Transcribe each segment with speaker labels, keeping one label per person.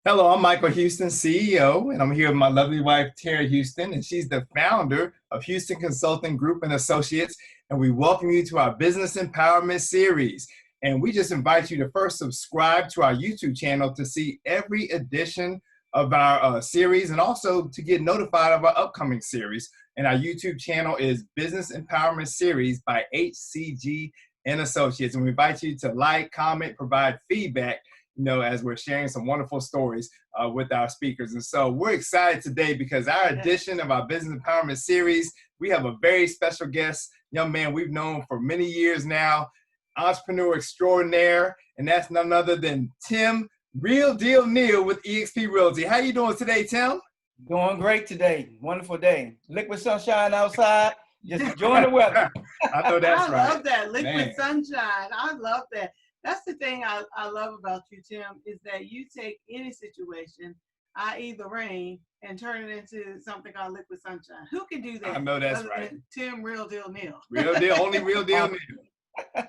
Speaker 1: Hello, I'm Michael Houston, CEO, and I'm here with my lovely wife, Tara Houston, and she's the founder of Houston Consulting Group and Associates. And we welcome you to our Business Empowerment Series. And we just invite you to first subscribe to our YouTube channel to see every edition of our series and also to get notified of our upcoming series. And our YouTube channel is Business Empowerment Series by HCG and Associates. And we invite you to like, comment, provide feedback, as we're sharing some wonderful stories with our speakers. And so we're excited today because our edition of our Business Empowerment Series, we have a very special guest, young man we've known for many years now, entrepreneur extraordinaire, and that's none other than Tim Real Deal Neal with eXp Realty. How you doing today, Tim?
Speaker 2: Doing great today. Wonderful day. Liquid sunshine outside. Just enjoying the weather.
Speaker 1: I know that's right.
Speaker 3: I love that. Liquid sunshine. I love that. That's the thing I love about you, Tim, is that you take any situation, i.e. the rain, and turn it into something called liquid sunshine. Who can do that?
Speaker 1: I know that's right.
Speaker 3: Tim Real Deal Neal.
Speaker 1: Real deal, only Real Deal Neal.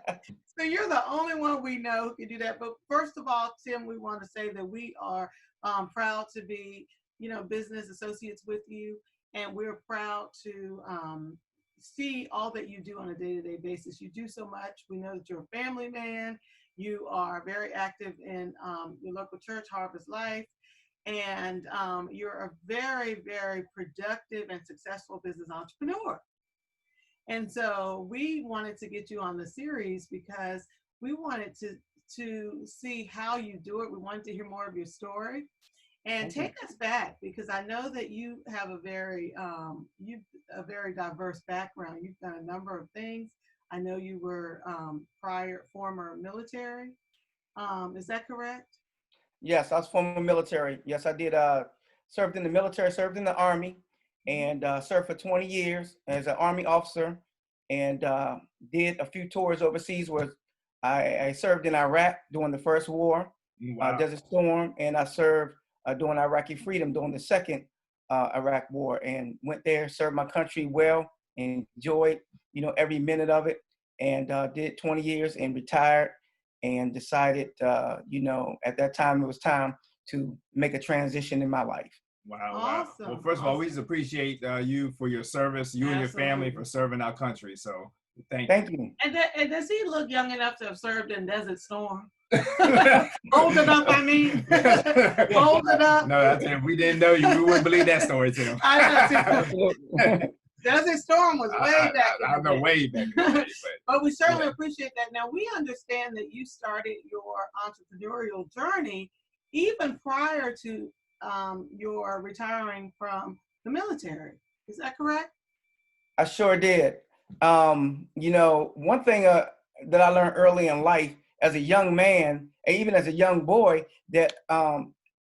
Speaker 3: So you're the only one we know who can do that. But first of all, Tim, we want to say that we are proud to be, business associates with you, and we're proud to see all that you do on a day-to-day basis. You do so much. We know that you're a family man. You are very active in your local church, Harvest Life, and you're a very, very productive and successful business entrepreneur. And so we wanted to get you on the series because we wanted to see how you do it. We wanted to hear more of your story. And take us back, because I know that you have a very diverse background. You've done a number of things. I know you were former military. Is that correct?
Speaker 2: Yes, I was former military. Yes, I did. Served in the military, served in the Army, and served for 20 years as an Army officer, and did a few tours overseas where I served in Iraq during the first war, Desert Storm, and I served during Iraqi freedom during the second Iraq war, and went there, served my country well, and enjoyed, every minute of it, and did 20 years and retired, and decided, at that time it was time to make a transition in my life.
Speaker 1: Wow.
Speaker 3: Awesome.
Speaker 1: Well, first of all, we just appreciate you for your service, you and your family for serving our country. So thank you.
Speaker 3: And does he look young enough to have served in Desert Storm? Old enough, I mean. Old enough.
Speaker 1: No, if we didn't know you, we wouldn't believe that story, Tim.
Speaker 3: Desert Storm was way back.
Speaker 1: I know, way back.
Speaker 3: But we certainly appreciate that. Now, we understand that you started your entrepreneurial journey even prior to your retiring from the military. Is that correct?
Speaker 2: I sure did. One thing that I learned early in life as a young man, and even as a young boy, that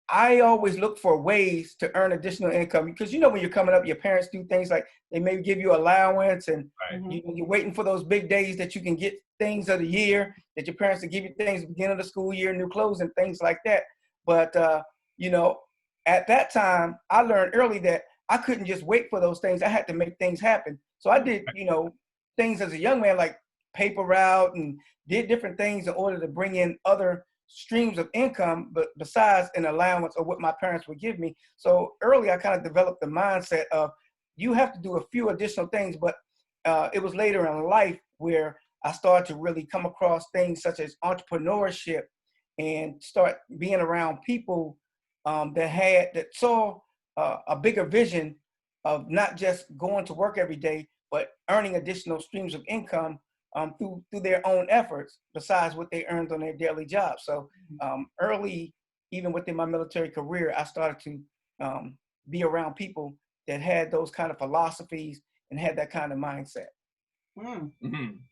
Speaker 2: I always look for ways to earn additional income, because when you're coming up, your parents do things like they maybe give you allowance, and you're waiting for those big days that you can get things of the year, that your parents will give you things at the beginning of the school year, new clothes and things like that. But at that time, I learned early that I couldn't just wait for those things. I had to make things happen. So I did, things as a young man, like paper route, and did different things in order to bring in other streams of income, but besides an allowance or what my parents would give me. So early, I kind of developed the mindset of you have to do a few additional things, but it was later in life where I started to really come across things such as entrepreneurship and start being around people that saw a bigger vision of not just going to work every day, but earning additional streams of income through their own efforts, besides what they earned on their daily job. So early, even within my military career, I started to be around people that had those kind of philosophies and had that kind of mindset.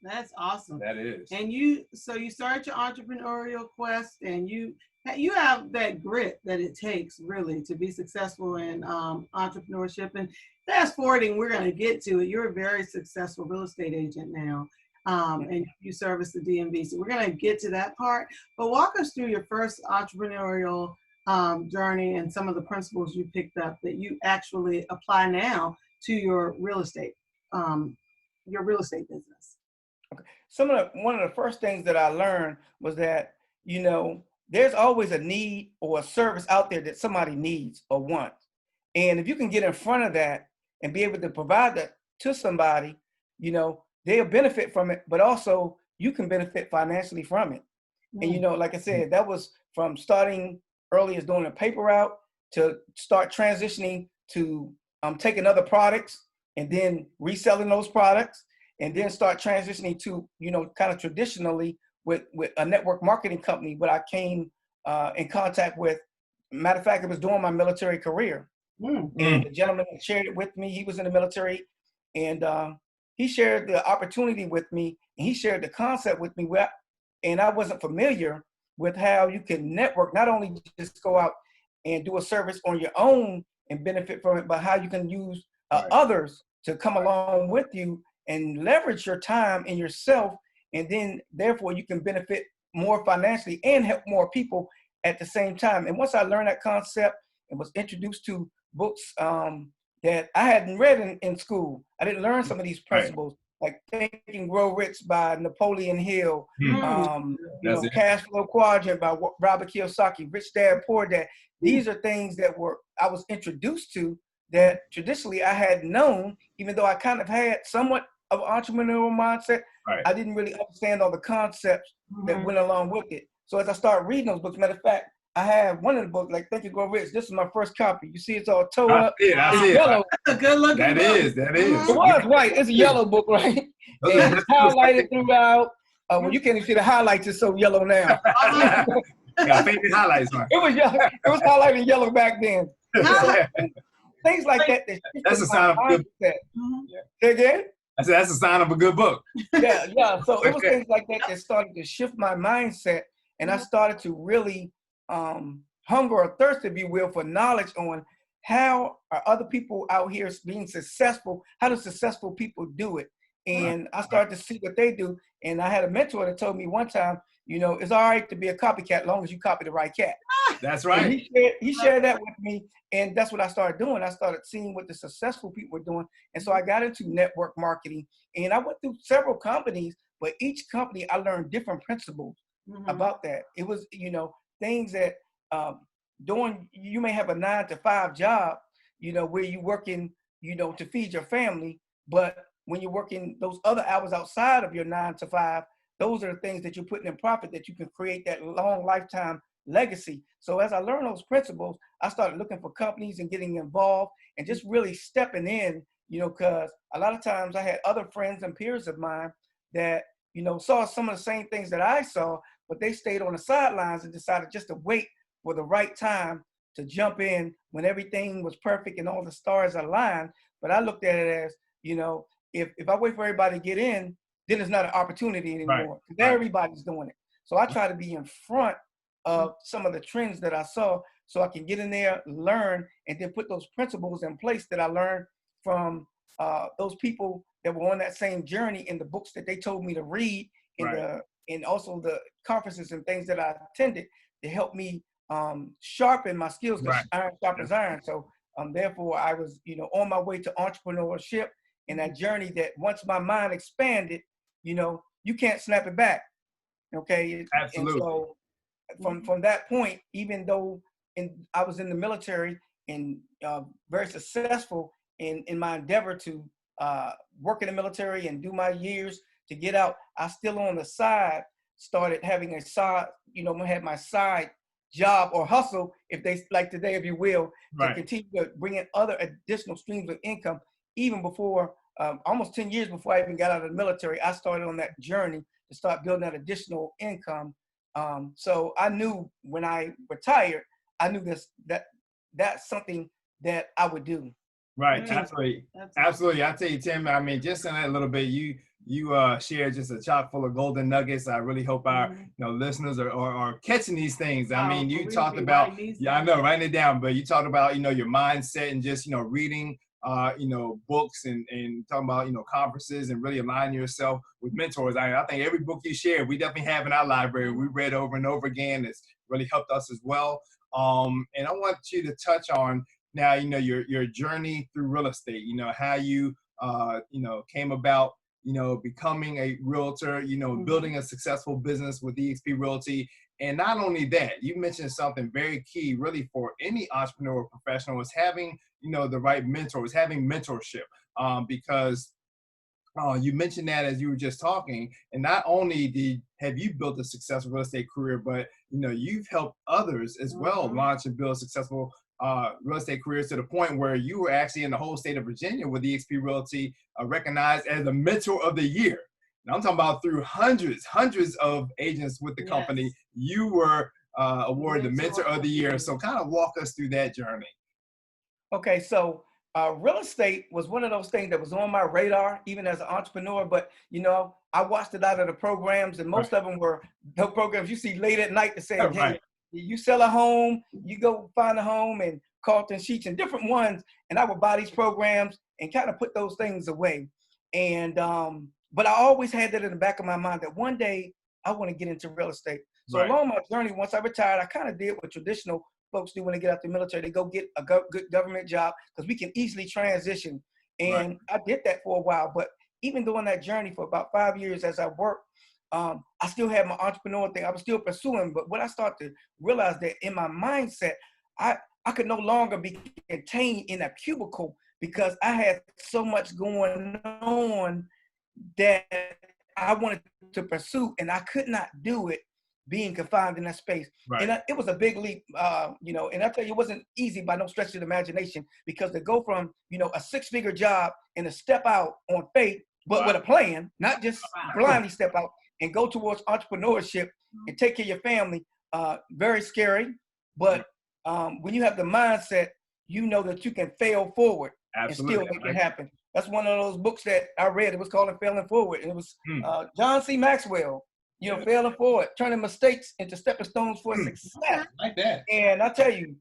Speaker 3: That's awesome.
Speaker 1: That is.
Speaker 3: And you started your entrepreneurial quest, and you have that grit that it takes really to be successful in entrepreneurship. And fast forwarding, we're going to get to it. You're a very successful real estate agent now. And you service the DMV. So we're going to get to that part. But walk us through your first entrepreneurial journey and some of the principles you picked up that you actually apply now to your real estate business.
Speaker 2: Okay. One of the first things that I learned was that, there's always a need or a service out there that somebody needs or wants. And if you can get in front of that and be able to provide that to somebody, you know, they'll benefit from it, but also you can benefit financially from it. And, you know, like I said, that was from starting early as doing a paper route to start transitioning to taking other products and then reselling those products, and then start transitioning to, you know, kind of traditionally with a network marketing company, what I came in contact with. Matter of fact, it was during my military career. And the gentleman that shared it with me, he was in the military, and he shared the opportunity with me, and he shared the concept with me. And I wasn't familiar with how you can network, not only just go out and do a service on your own and benefit from it, but how you can use others to come along with you and leverage your time and yourself. And then therefore you can benefit more financially and help more people at the same time. And once I learned that concept and was introduced to books that I hadn't read in school, I didn't learn some of these principles, like Think and Grow Rich by Napoleon Hill, you know, Cash Flow Quadrant by Robert Kiyosaki, Rich Dad, Poor Dad. These are things that I was introduced to that traditionally I had known, even though I kind of had somewhat of an entrepreneurial mindset. I didn't really understand all the concepts that went along with it. So as I started reading those books, matter of fact, I have one of the books, like Think and Grow Rich. This is my first copy. You see, it's all towed up. It's yellow.
Speaker 3: That's a good looking
Speaker 1: That
Speaker 3: book.
Speaker 1: is.
Speaker 2: It was white. It's a yellow book, right? And it's highlighted throughout. Well, you can't even see the highlights. It's so yellow now.
Speaker 1: Got favorite highlights, man.
Speaker 2: It was yellow. It was highlighted yellow back then. Things like that.
Speaker 1: That's a sign of a good book.
Speaker 2: Say again?
Speaker 1: I said that's a sign of a good book.
Speaker 2: Yeah. So it was things like that that started to shift my mindset, and I started to really hunger or thirst, if you will, for knowledge on how are other people out here being successful. How do successful people do it? And I started to see what they do. And I had a mentor that told me one time, you know, it's all right to be a copycat as long as you copy the right cat.
Speaker 1: That's right.
Speaker 2: And he shared that with me, and that's what I started doing. I started seeing what the successful people were doing, and so I got into network marketing. And I went through several companies, but each company I learned different principles about that. It was, you know, things that you may have a 9-to-5 job, you know, where you're working, you know, to feed your family, but when you're working those other hours outside of your 9-to-5, those are the things that you're putting in profit that you can create that long lifetime legacy. So as I learned those principles, I started looking for companies and getting involved and just really stepping in, you know, because a lot of times I had other friends and peers of mine that, you know, saw some of the same things that I saw, but they stayed on the sidelines and decided just to wait for the right time to jump in when everything was perfect and all the stars aligned. But I looked at it as, you know, if I wait for everybody to get in, then it's not an opportunity anymore. Everybody's doing it. So I try to be in front of some of the trends that I saw so I can get in there, learn, and then put those principles in place that I learned from those people that were on that same journey in the books that they told me to read, and also the conferences and things that I attended to help me sharpen my skills, because iron sharpens iron. So therefore I was, you know, on my way to entrepreneurship, and that journey that once my mind expanded, you know, you can't snap it back. Okay.
Speaker 1: Absolutely.
Speaker 2: And so from that point, even though I was in the military and very successful in my endeavor to work in the military and do my years to get out, I still on the side started having a side, you know, I had my side job or hustle, if they like today, if you will, to continue to bring in other additional streams of income. Even before, almost 10 years before I even got out of the military, I started on that journey to start building that additional income. So I knew when I retired, I knew that's something that I would do.
Speaker 1: Right, absolutely. Absolutely. I tell you, Tim, I mean, just in that little bit, you shared just a chock full of golden nuggets. I really hope our listeners are catching these things. I mean, you talked about, I know, writing it down, but you talked about, your mindset and just, reading, books and talking about, conferences and really aligning yourself with mentors. I think every book you shared, we definitely have in our library. We read over and over again. It's really helped us as well. And I want you to touch on now, your journey through real estate, how you, came about, becoming a realtor, building a successful business with eXp Realty, And not only that, you mentioned something very key, really, for any entrepreneur professional is having, the right mentors, having mentorship, because you mentioned that as you were just talking, and not only have you built a successful real estate career, but you've helped others as well launch and build successful real estate careers to the point where you were actually in the whole state of Virginia with eXp Realty recognized as the Mentor of the Year. And I'm talking about through hundreds of agents with the company, you were awarded the Mentor of the Year. So kind of walk us through that journey.
Speaker 2: Okay, so real estate was one of those things that was on my radar, even as an entrepreneur. But I watched it out of the programs, and most of them were the programs you see late at night that said, "Hey, you sell a home, you go find a home," and Carlton Sheets and different ones. And I would buy these programs and kind of put those things away. And but I always had that in the back of my mind that one day I want to get into real estate. So along my journey, once I retired, I kind of did what traditional folks do when they get out the military. They go get a good government job because we can easily transition. And I did that for a while. But even during that journey for about 5 years as I worked, I still had my entrepreneur thing. I was still pursuing. But what I started to realize that in my mindset, I could no longer be contained in a cubicle because I had so much going on that I wanted to pursue, and I could not do it being confined in that space. And it was a big leap, and I tell you, it wasn't easy by no stretch of the imagination, because to go from, a 6-figure job and to step out on faith, but with a plan, not just blindly step out and go towards entrepreneurship and take care of your family, very scary. But when you have the mindset, you know that you can fail forward and still make it happen. That's one of those books that I read. It was called Failing Forward. And it was John C. Maxwell, failing forward, turning mistakes into stepping stones for success.
Speaker 1: Like that.
Speaker 2: And I tell you,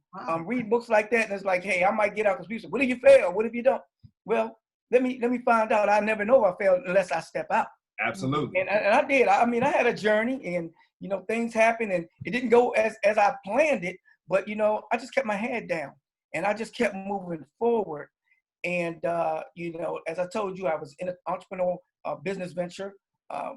Speaker 2: read books like that, and it's like, hey, I might get out, because people say, what if you fail? What if you don't? Well, let me find out. I never know if I failed unless I step out.
Speaker 1: Absolutely.
Speaker 2: And I did. I mean, I had a journey, and things happened, and it didn't go as I planned it. But I just kept my head down, and I just kept moving forward. And as I told you, I was in an entrepreneurial business venture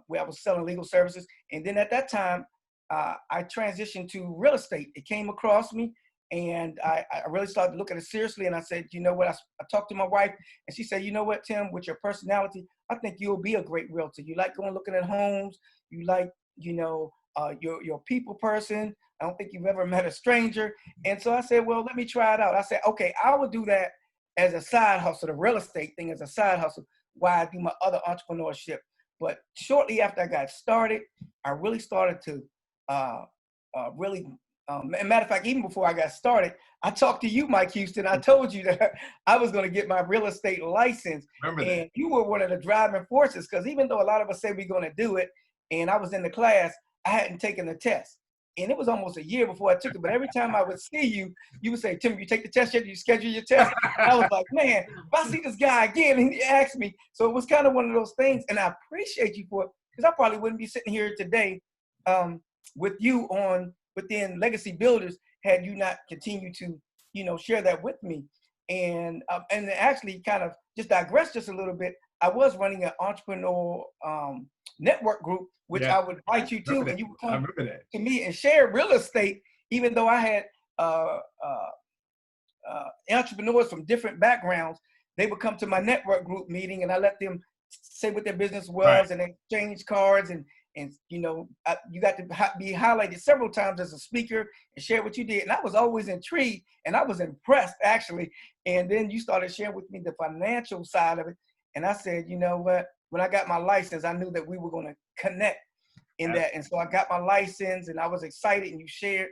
Speaker 2: where I was selling legal services. And then at that time, I transitioned to real estate. It came across me, and I really started to look at it seriously. And I said, you know what? I talked to my wife, and she said, you know what, Tim, with your personality, I think you'll be a great realtor. You like going looking at homes. You like, you're a people person. I don't think you've ever met a stranger. And so I said, well, let me try it out. I said, okay, I will do that as a side hustle, the real estate thing as a side hustle, while I do my other entrepreneurship. But shortly after I got started, I really started to matter of fact, even before I got started, I talked to you, Mike Houston. I told you that I was going to get my real estate license. And you were one of the driving forces, because even though a lot of us say we're going to do it, and I was in the class, I hadn't taken the test. And it was almost a year before I took it. But every time I would see you, you would say, Tim, you take the test yet? You schedule your test? And I was like, man, if I see this guy again, and he asked me. So it was kind of one of those things. And I appreciate you for it, because I probably wouldn't be sitting here today with you within Legacy Builders had you not continued to, share that with me. And actually kind of just digress just a little bit. I was running an entrepreneurial network group, which I would invite you to, and you would come to me and share real estate, even though I had entrepreneurs from different backgrounds. They would come to my network group meeting, and I let them say what their business was, and exchange cards, and you got to be highlighted several times as a speaker and share what you did. And I was always intrigued, and I was impressed, actually. And then you started sharing with me the financial side of it. And I said, you know what? When I got my license, I knew that we were going to connect in that. And so I got my license, and I was excited. And you shared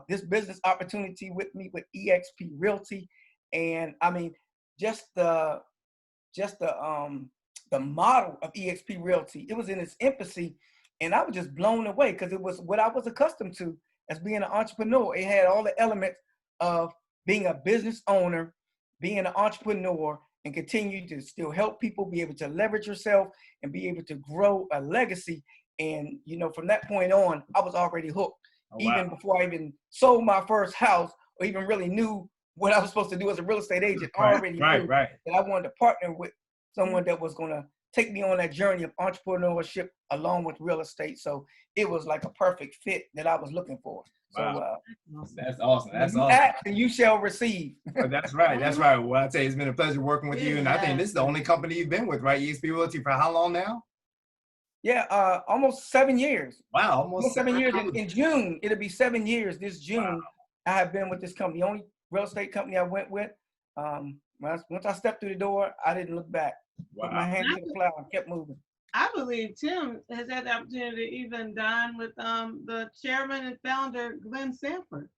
Speaker 2: this business opportunity with me with eXp Realty. And I mean, just the model of eXp Realty, it was in its infancy, and I was just blown away, because it was what I was accustomed to as being an entrepreneur. It had all the elements of being a business owner, being an entrepreneur, and continue to still help people be able to leverage yourself and be able to grow a legacy. And, from that point on, I was already hooked. Even before I even sold my first house or even really knew what I was supposed to do as a real estate agent, I already knew that I wanted to partner with someone that was going to take me on that journey of entrepreneurship along with real estate. So it was like a perfect fit that I was looking for.
Speaker 1: Wow.
Speaker 2: So
Speaker 1: That's awesome. That's
Speaker 2: you
Speaker 1: awesome.
Speaker 2: ask and you shall receive.
Speaker 1: That's right. That's right. Well, I tell you, it's been a pleasure working with you. And I think this is the only company you've been with, right? EXP Realty for how long now?
Speaker 2: Yeah, almost 7 years.
Speaker 1: Wow,
Speaker 2: Almost 7 years. In June, it'll be 7 years this June.
Speaker 1: Wow.
Speaker 2: I have been with this company. The only real estate company I went with. Once I stepped through the door, I didn't look back. Put my hand to the plow and kept moving.
Speaker 3: I believe Tim has had the opportunity to even dine with the chairman and founder, Glenn Sanford.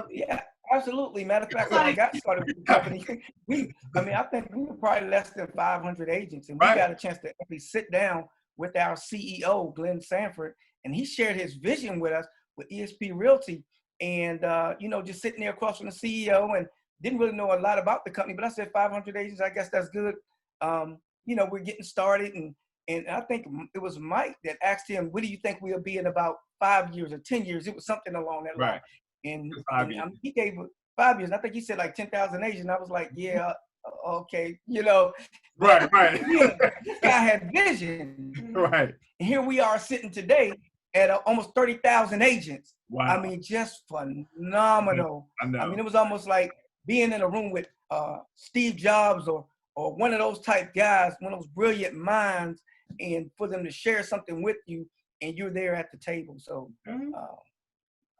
Speaker 2: Yeah, absolutely. Matter of fact, when I got started with the company, I think we were probably less than 500 agents, and we got a chance to actually sit down with our CEO, Glenn Sanford, and he shared his vision with us with EXP Realty, and just sitting there across from the CEO, and didn't really know a lot about the company, but I said 500 agents, I guess that's good. We're getting started, and I think it was Mike that asked him, what do you think we'll be in about 5 years or 10 years? It was something along that line. And he gave 5 years. I think he said like 10,000 agents. I was like, yeah, okay,
Speaker 1: Right.
Speaker 2: This guy had vision.
Speaker 1: Right.
Speaker 2: And here we are sitting today at almost 30,000 agents.
Speaker 1: Wow.
Speaker 2: Just phenomenal.
Speaker 1: I know.
Speaker 2: It was almost like being in a room with Steve Jobs or one of those type guys, one of those brilliant minds, and for them to share something with you, and you're there at the table. So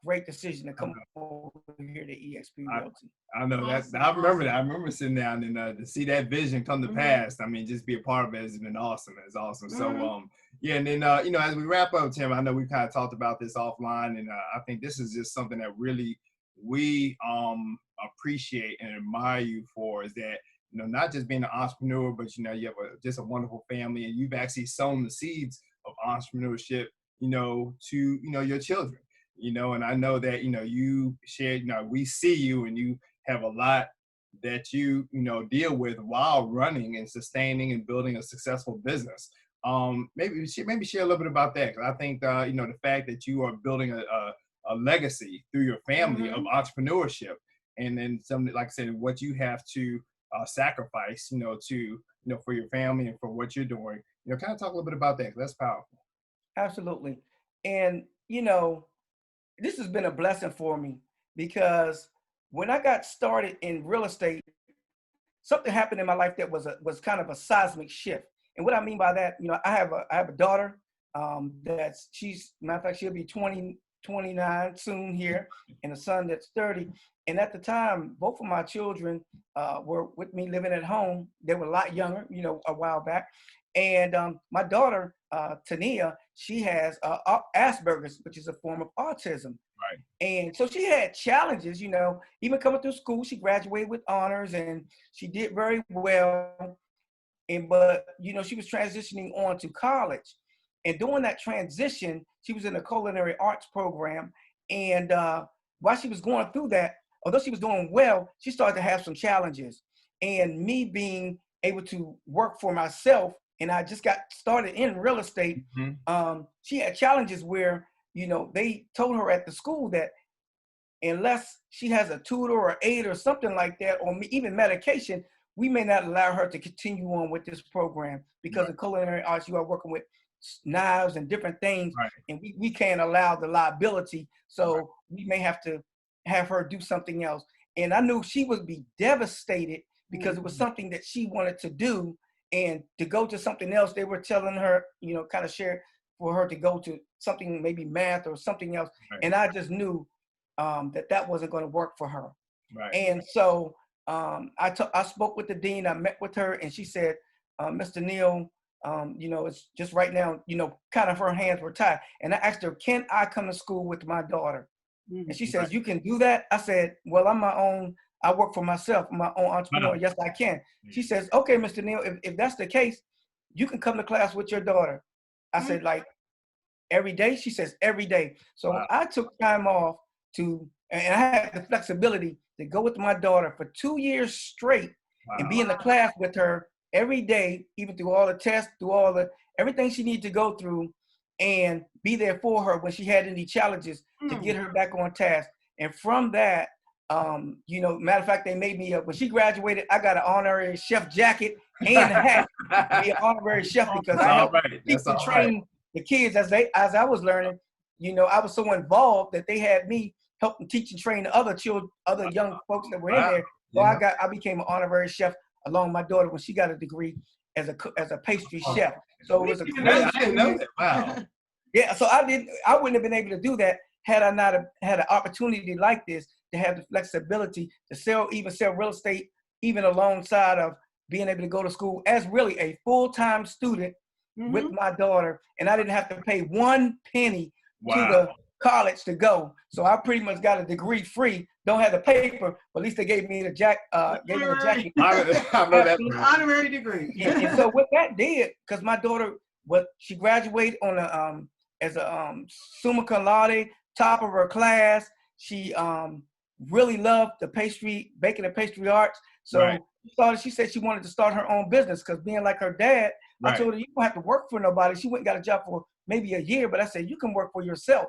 Speaker 2: great decision to come over here to EXP Realty.
Speaker 1: I know that. I remember that. I remember sitting down and to see that vision come to pass. Just be a part of it has been awesome. It's awesome. So and then as we wrap up, Tim, I know we kind of talked about this offline, and I think this is just something that really we appreciate and admire you for, is that not just being an entrepreneur, but you have just a wonderful family, and you've actually sown the seeds of entrepreneurship to your children. And I know that, you shared, we see you and you have a lot that you deal with while running and sustaining and building a successful business. Maybe share a little bit about that. 'Cause I think, the fact that you are building a legacy through your family of entrepreneurship, and then something, like I said, what you have to sacrifice, for your family and for what you're doing, kind of talk a little bit about that. 'Cause that's powerful.
Speaker 2: Absolutely. And, this has been a blessing for me, because when I got started in real estate, something happened in my life that was kind of a seismic shift. And what I mean by that, I have a daughter matter of fact, she'll be 29 soon here, and a son that's 30. And at the time, both of my children were with me living at home. They were a lot younger, a while back. And my daughter, Tania, she has Asperger's, which is a form of autism.
Speaker 1: Right.
Speaker 2: And so she had challenges, even coming through school. She graduated with honors and she did very well. But she was transitioning on to college. And during that transition, she was in a culinary arts program. And while she was going through that, although she was doing well, she started to have some challenges. And me being able to work for myself, and I just got started in real estate, she had challenges where, they told her at the school that unless she has a tutor or aide or something like that, or even medication, we may not allow her to continue on with this program, because in culinary arts, you are working with knives and different things, and we can't allow the liability. So we may have to have her do something else. And I knew she would be devastated, because it was something that she wanted to do. And to go to something else, they were telling her, kind of share for her to go to something, maybe math or something else. And I just knew that wasn't going to work for her. And so I spoke with the dean. I met with her, and she said, Mr. Neal, it's just right now, kind of her hands were tied. And I asked her, can I come to school with my daughter? And she says, you can do that? I said, well, I work for myself, my own entrepreneur. Yes, I can. She says, okay, Mr. Neal, if that's the case, you can come to class with your daughter. I said, like, every day? She says, every day. So I took time off and I had the flexibility to go with my daughter for 2 years straight and be in the class with her every day, even through all the tests, through everything she needed to go through, and be there for her when she had any challenges to get her back on task. And from that, You know, matter of fact, they made me when she graduated, I got an honorary chef jacket and a hat to be an honorary chef because
Speaker 1: That's
Speaker 2: I
Speaker 1: all
Speaker 2: helped
Speaker 1: right.
Speaker 2: teach
Speaker 1: That's
Speaker 2: and
Speaker 1: all right.
Speaker 2: train the kids as I was learning. You know, I was so involved that they had me help them teach and train the other children, other young folks that were in there. So I became an honorary chef along with my daughter when she got a degree as a pastry chef. So it was a
Speaker 1: I didn't know that. Wow.
Speaker 2: yeah. So I wouldn't have been able to do that had I not had an opportunity like this to have the flexibility to sell real estate, even alongside of being able to go to school as really a full-time student with my daughter. And I didn't have to pay one penny to the college to go. So I pretty much got a degree free. Don't have the paper, but at least they gave me the jacket.
Speaker 1: I know that.
Speaker 3: Honorary degree.
Speaker 2: And so what that did, because my daughter, she graduated on a as a summa cum laude, top of her class. She really loved the baking and pastry arts. So she said she wanted to start her own business because being like her dad, I told her, you don't have to work for nobody. She went and got a job for maybe a year, but I said, you can work for yourself.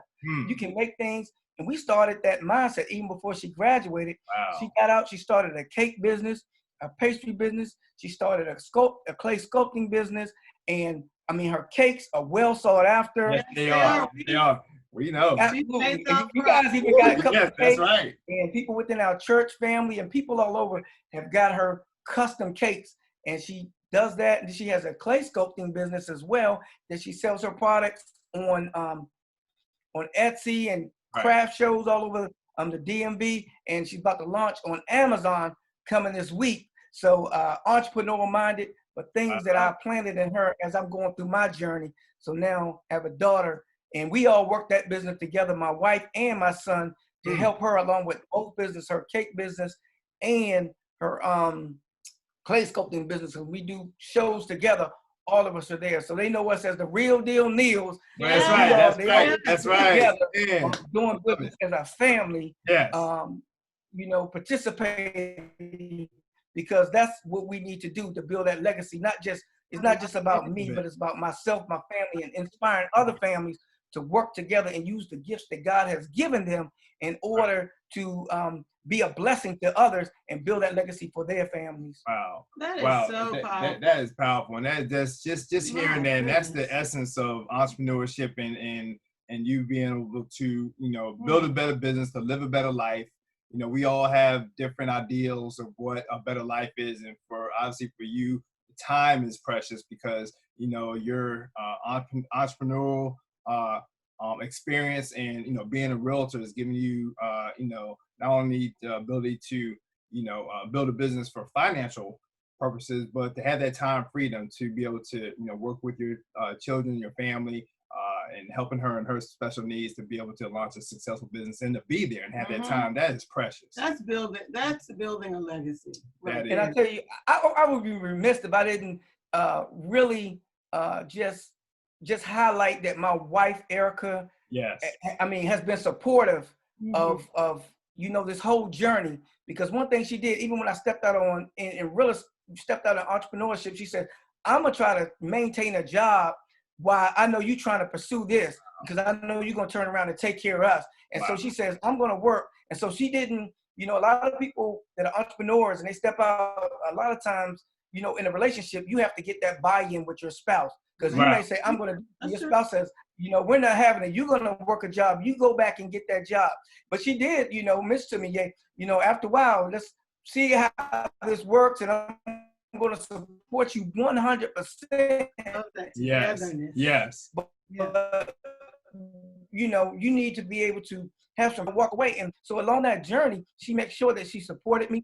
Speaker 2: You can make things. And we started that mindset even before she graduated. She got out, she started a cake business, a pastry business. She started a clay sculpting business. And I mean, her cakes are well sought after.
Speaker 1: Yes, they are. They are. We know.
Speaker 2: Absolutely. You guys even got a couple of cakes.
Speaker 1: That's right.
Speaker 2: And people within our church family and people all over have got her custom cakes. And she does that. And she has a clay sculpting business as well that she sells her products on Etsy and craft shows all over the DMV. And she's about to launch on Amazon coming this week. So entrepreneurial minded, but things that I planted in her as I'm going through my journey. So now I have a daughter, and we all work that business together, my wife and my son, to help her along with both business, her cake business and her clay sculpting business. And we do shows together. All of us are there. So they know us as the Real Deal Neals.
Speaker 1: That's right. That's right.
Speaker 2: Together, doing business as a family.
Speaker 1: Yes.
Speaker 2: You know, participating, because that's what we need to do to build that legacy. It's not just about me, but it's about myself, my family, and inspiring other families to work together and use the gifts that God has given them in order to be a blessing to others and build that legacy for their families.
Speaker 1: Wow.
Speaker 3: That is so powerful.
Speaker 1: That is powerful. And that's just hearing that. And that's the essence of entrepreneurship and you being able to, you know, build a better business, to live a better life. You know, we all have different ideals of what a better life is. And obviously for you, time is precious because, you know, your entrepreneurial experience and, you know, being a realtor is giving you, you know, not only the ability to, you know, build a business for financial purposes, but to have that time freedom to be able to, you know, work with your children, your family, and helping her and her special needs to be able to launch a successful business and to be there and have that time. That is precious.
Speaker 3: That's building a legacy. Right.
Speaker 2: And I tell you, I would be remiss if I didn't really just highlight that my wife, Erica, I mean, has been supportive of you know, this whole journey. Because one thing she did, even when I stepped out in entrepreneurship, she said, I'm gonna try to maintain a job while I know you trying to pursue this, because I know you're gonna turn around and take care of us. And so she says, I'm gonna work. And so she didn't, you know, a lot of people that are entrepreneurs and they step out, a lot of times, you know, in a relationship, you have to get that buy-in with your spouse. Because you may say, I'm gonna do, your spouse says, you know, we're not having it. You're gonna work a job. You go back and get that job. But she did, you know, mention to me, you know, after a while, let's see how this works, and I'm going to support you 100%.
Speaker 1: Yes.
Speaker 2: But, you know, you need to be able to have some walk away. And so along that journey, she makes sure that she supported me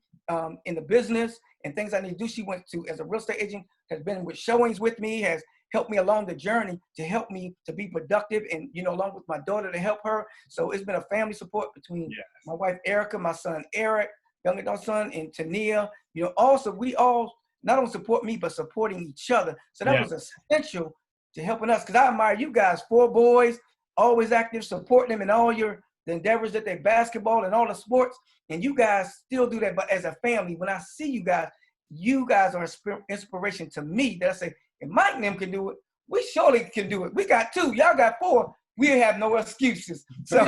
Speaker 2: in the business and things I need to do. She went to, as a real estate agent, has been with showings with me, has helped me along the journey to help me to be productive and, you know, along with my daughter to help her. So it's been a family support between my wife, Erica, my son, Eric, young adult son, and Tim Neal. You know, also, we all not only support me, but supporting each other. So that was essential to helping us, because I admire you guys, 4 boys, always active, supporting them in all the endeavors that they basketball and all the sports. And you guys still do that. But as a family, when I see you guys are inspiration to me, that I say, if Mike and them can do it, we surely can do it. We got 2, y'all got 4. We have no excuses. So,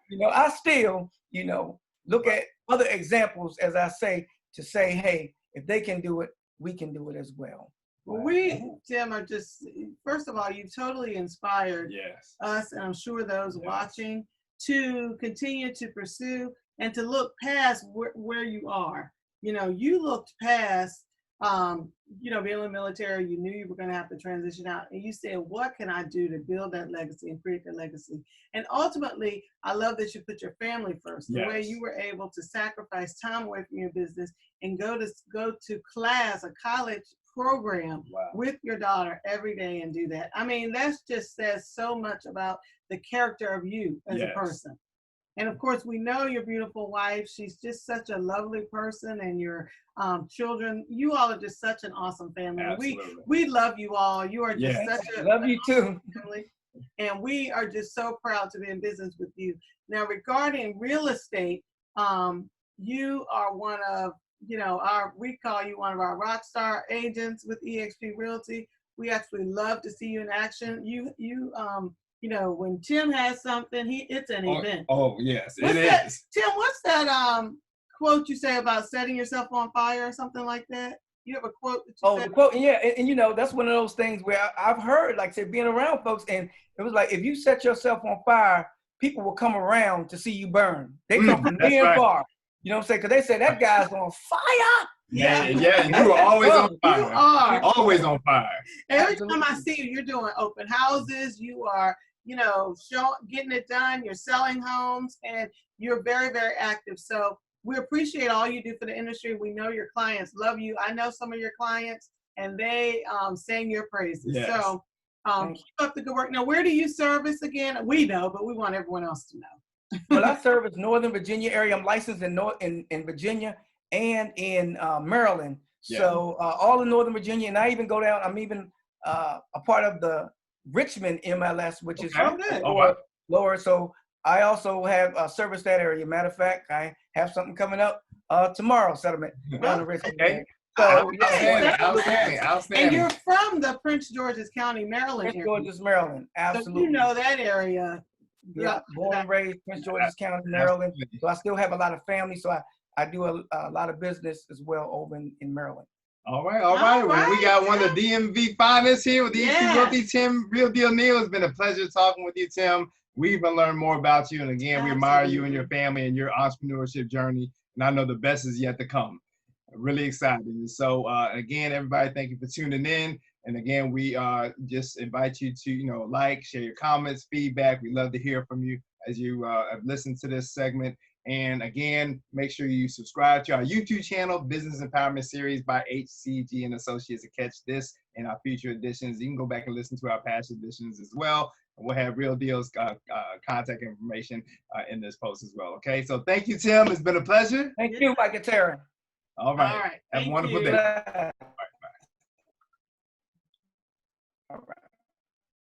Speaker 2: you know, I still, you know, look at other examples, as I say, to say, hey, if they can do it, we can do it as well.
Speaker 3: Well, we, Tim, are just, first of all, you totally inspired us, and I'm sure those watching, to continue to pursue and to look past where you are. You know, you looked past, you know, being in the military, you knew you were going to have to transition out, and you said, what can I do to build that legacy and create that legacy? And ultimately, I love that you put your family first, the way you were able to sacrifice time away from your business and go to class, a college program with your daughter every day and do that. I mean, that just says so much about the character of you as a person. And of course, we know your beautiful wife. She's just such a lovely person, and your children. You all are just such an awesome family. We love you all. You are just such a
Speaker 2: love you too.
Speaker 3: Family, and we are just so proud to be in business with you. Now, regarding real estate, you are one of, you know, we call you one of our rock star agents with eXp Realty. We actually love to see you in action. You know, when Tim has something, it's an event.
Speaker 1: Oh yes, it is.
Speaker 3: Tim, what's that quote you say about setting yourself on fire or something like that? You have a quote that you said?
Speaker 2: The quote, yeah, and you know, that's one of those things where I've heard, like, say, being around folks, and it was like, if you set yourself on fire, people will come around to see you burn. They come from near and far. You know what I'm saying? Because they say that guy's on fire.
Speaker 1: Yeah, you are always on fire.
Speaker 3: You are
Speaker 1: always on fire.
Speaker 3: Every time I see you, you're doing open houses. You are, you know, getting it done. You're selling homes, and you're very, very active. So we appreciate all you do for the industry. We know your clients love you. I know some of your clients, and they sing your praises. So keep up the good work. Now, where do you service again? We know, but we want everyone else to know.
Speaker 2: Well, I service Northern Virginia area. I'm licensed in Virginia and in Maryland. So all in Northern Virginia, and I even go down. I'm even a part of the Richmond MLS, which is lower. So I also have service that area. Matter of fact, I have something coming up tomorrow, settlement down in Richmond. So
Speaker 1: outstanding.
Speaker 3: And you're from the Prince George's County, Maryland area.
Speaker 2: Prince George's, Maryland, absolutely.
Speaker 3: So you know that area.
Speaker 2: Yeah, born and raised Prince George's County, Maryland. So I still have a lot of family. So I do a lot of business as well over in Maryland.
Speaker 1: All right. Well, we got one of the DMV finalists here with the eXp Realty, Tim Real Deal Neal. It's been a pleasure talking with you, Tim. We even learned more about you, and again, we admire you and your family and your entrepreneurship journey. And I know the best is yet to come. Really excited. So again, everybody, thank you for tuning in. And again, we just invite you to, you know, like, share your comments, feedback. We love to hear from you as you have listened to this segment. And again, make sure you subscribe to our YouTube channel, Business Empowerment Series by HCG and Associates, to catch this and our future editions. You can go back and listen to our past editions as well. And we'll have Real Deal's contact information in this post as well. Okay, so thank you, Tim. It's been a pleasure.
Speaker 2: Thank you, Mike and Tara.
Speaker 1: All right. Have a wonderful day.